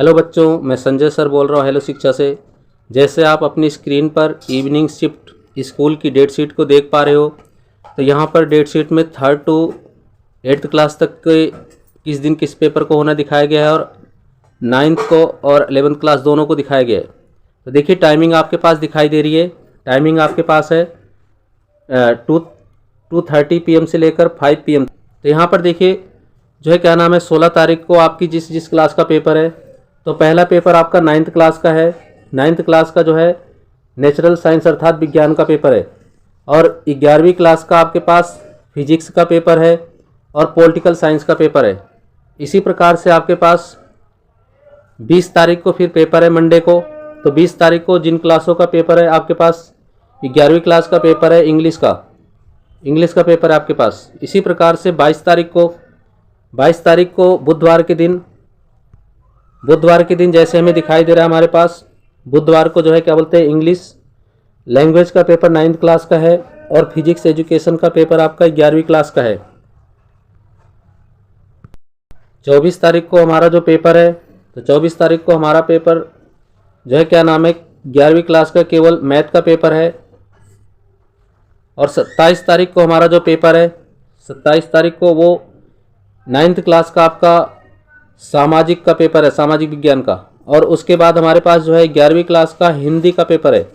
Hello बच्चों, मैं Sanjay sir बोल रहा हूँ हेलो शिक्षा से। जैसे आप अपनी स्क्रीन पर इवनिंग शिफ्ट स्कूल की डेट शीट को देख पा रहे हो, तो यहाँ पर डेट शीट में 3rd to 8th क्लास तक के किस दिन किस पेपर को होना दिखाया गया है और 9th को और 11th क्लास दोनों को दिखाया गया है। तो देखिए टाइमिंग आपके पास दिखाई दे रही है। टाइमिंग आपके पास है 2:30 PM से लेकर 5 PM। तो यहाँ पर देखिए जो है क्या नाम है, 16 तारीख को आपकी जिस क्लास का पेपर है, तो पहला पेपर आपका 9th क्लास का है। 9th क्लास का जो है नेचुरल साइंस अर्थात विज्ञान का पेपर है। और 11वीं क्लास का आपके पास फिजिक्स का पेपर है और पॉलिटिकल साइंस का पेपर है। इसी प्रकार से आपके पास 20 तारीख को फिर पेपर है मंडे को। तो 20 तारीख को जिन क्लासों का पेपर है आपके पास 11वीं क्लास का पेपर है, इंग्लिश का पेपर है आपके पास। इसी प्रकार से 22 तारीख को बुधवार के दिन जैसे हमें दिखाई दे रहा है, हमारे पास बुधवार को जो है क्या बोलते हैं, इंग्लिश लैंग्वेज का पेपर 9th क्लास का है और फिजिक्स एजुकेशन का पेपर आपका 11वीं क्लास का है। 24 तारीख को हमारा जो पेपर है, तो 24 तारीख को हमारा पेपर जो है क्या नाम है, 11वीं क्लास का केवल मैथ का पेपर है। और 27 तारीख को हमारा जो पेपर है, 27 तारीख को वो 9th क्लास का आपका सामाजिक का पेपर है, सामाजिक विज्ञान का। और उसके बाद हमारे पास जो है 11वीं क्लास का हिंदी का पेपर है।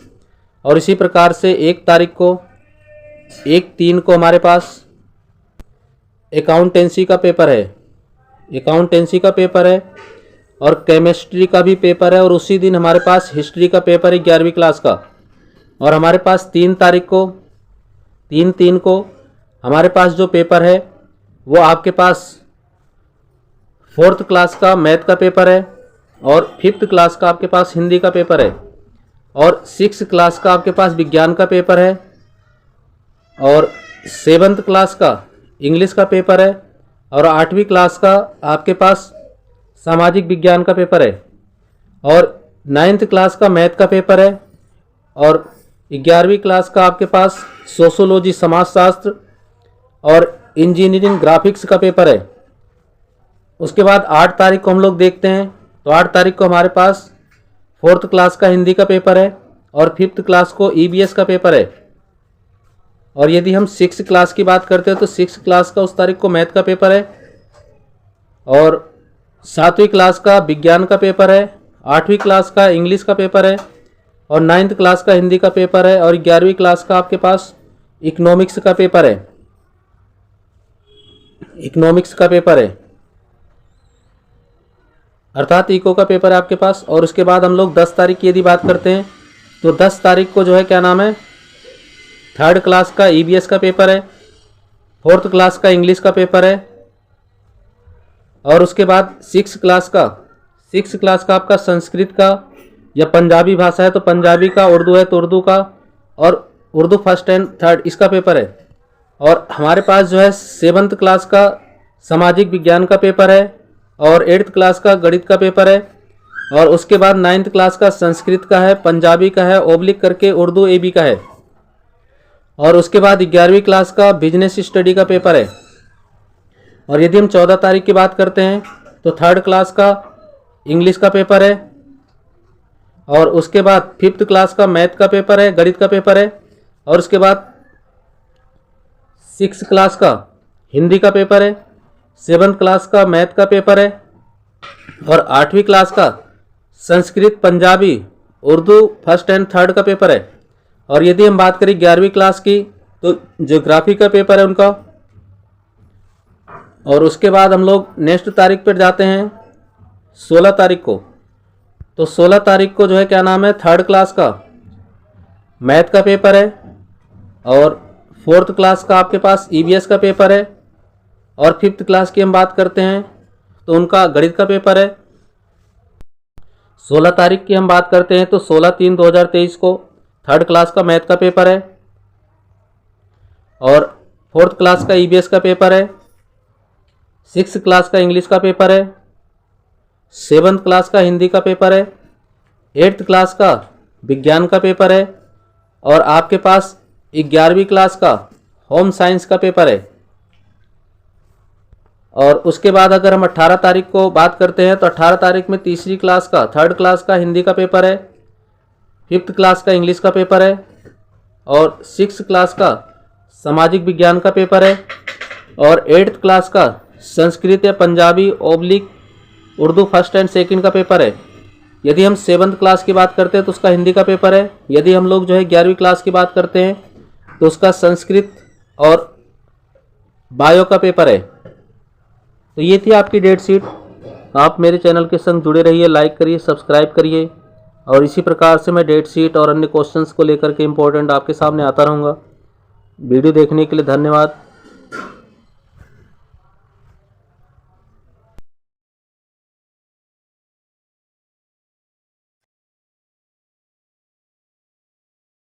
और इसी प्रकार से 1/3 को हमारे पास अकाउंटेंसी का पेपर है, और केमिस्ट्री का भी पेपर है। और उसी दिन हमारे पास हिस्ट्री का पेपर है 11वीं क्लास का। और हमारे पास 3 को हमारे पास जो पेपर है वो आपके पास 4th क्लास का मैथ का पेपर है और 5th क्लास का आपके पास हिंदी का पेपर है और 6th क्लास का आपके पास विज्ञान का पेपर है और 7th क्लास का इंग्लिश का पेपर है और 8वीं क्लास का आपके पास सामाजिक विज्ञान का पेपर है और 9th क्लास का मैथ का पेपर है और 11वीं क्लास का आपके पास सोशोलॉजी समाजशास्त्र और इंजीनियरिंग ग्राफिक्स का पेपर है। उसके बाद 8 तारीख को हम लोग देखते हैं, तो 8 तारीख को हमारे पास 4th क्लास का हिंदी का पेपर है और 5th क्लास को EVS का पेपर है। और यदि हम 6th क्लास की बात करते हैं तो 6th क्लास का उस तारीख को मैथ का पेपर है और 7वीं क्लास का विज्ञान का पेपर है, 8वीं क्लास का इंग्लिश का पेपर है और 9th क्लास का हिंदी का पेपर है और 11वीं क्लास का आपके पास इकोनॉमिक्स का पेपर है, अर्थात इको का पेपर है आपके पास। और उसके बाद हम लोग 10 तारीख की यदि बात करते हैं, तो 10 तारीख को जो है क्या नाम है, 3rd क्लास का EVS का पेपर है, 4th क्लास का इंग्लिश का पेपर है और उसके बाद 6th क्लास का आपका संस्कृत का या पंजाबी भाषा है तो पंजाबी का, उर्दू है तो उर्दू का और उर्दू 1st and 3rd इसका पेपर है। और हमारे पास जो है 7th क्लास का सामाजिक विज्ञान का पेपर है और 8th क्लास का गणित का पेपर है और उसके बाद 9th क्लास का संस्कृत का है, पंजाबी का है, ओब्लिक करके उर्दू AB का है और उसके बाद 11वीं क्लास का बिजनेस स्टडी का पेपर है। और यदि हम 14 तारीख की बात करते हैं तो 3rd क्लास का इंग्लिश का पेपर है और उसके बाद 5th क्लास का मैथ का पेपर है, गणित का पेपर है और उसके बाद 6th क्लास का हिंदी का पेपर है, 7th क्लास का मैथ का पेपर है और 8वीं क्लास का Sanskrit, Punjabi, Urdu 1st and 3rd का पेपर है। और यदि हम बात करें 11वीं क्लास की तो ज्योग्राफी का पेपर है उनका। और उसके बाद हम लोग नेक्स्ट तारीख पर जाते हैं 16 तारीख को। तो 16 तारीख को जो है क्या नाम है, 3rd क्लास का मैथ का पेपर है और 4th क्लास का आपके पास EVS का पेपर है और 5th क्लास की हम बात करते हैं तो उनका गणित का पेपर है। 16 तारीख की हम बात करते हैं तो 16/3/2023 को 3rd क्लास का मैथ का पेपर है और 4th क्लास का EVS का पेपर है, 6th क्लास का इंग्लिश का पेपर है, 7th क्लास का हिंदी का पेपर है, 8th क्लास का विज्ञान का पेपर है और आपके पास 11वीं क्लास का होम साइंस का पेपर है। और उसके बाद अगर हम 18 तारीख को बात करते हैं तो 18 तारीख में तीसरी क्लास का, थर्ड क्लास का हिंदी का पेपर है, फिफ्थ क्लास का इंग्लिश का पेपर है और सिक्स क्लास का सामाजिक विज्ञान का पेपर है और एट्थ क्लास का संस्कृत या Punjabi oblique Urdu first and second का पेपर है। यदि हम सेवन्थ क्लास की बात करते हैं तो उसका हिंदी का पेपर है। यदि हम लोग जो है 11वीं क्लास की बात करते हैं तो उसका संस्कृत और बायो का पेपर है। तो ये थी आपकी डेट शीट। आप मेरे चैनल के संग जुड़े रहिए, लाइक करिए, सब्सक्राइब करिए और इसी प्रकार से मैं डेट शीट और अन्य क्वेश्चंस को लेकर के इम्पोर्टेंट आपके सामने आता रहूँगा। वीडियो देखने के लिए धन्यवाद।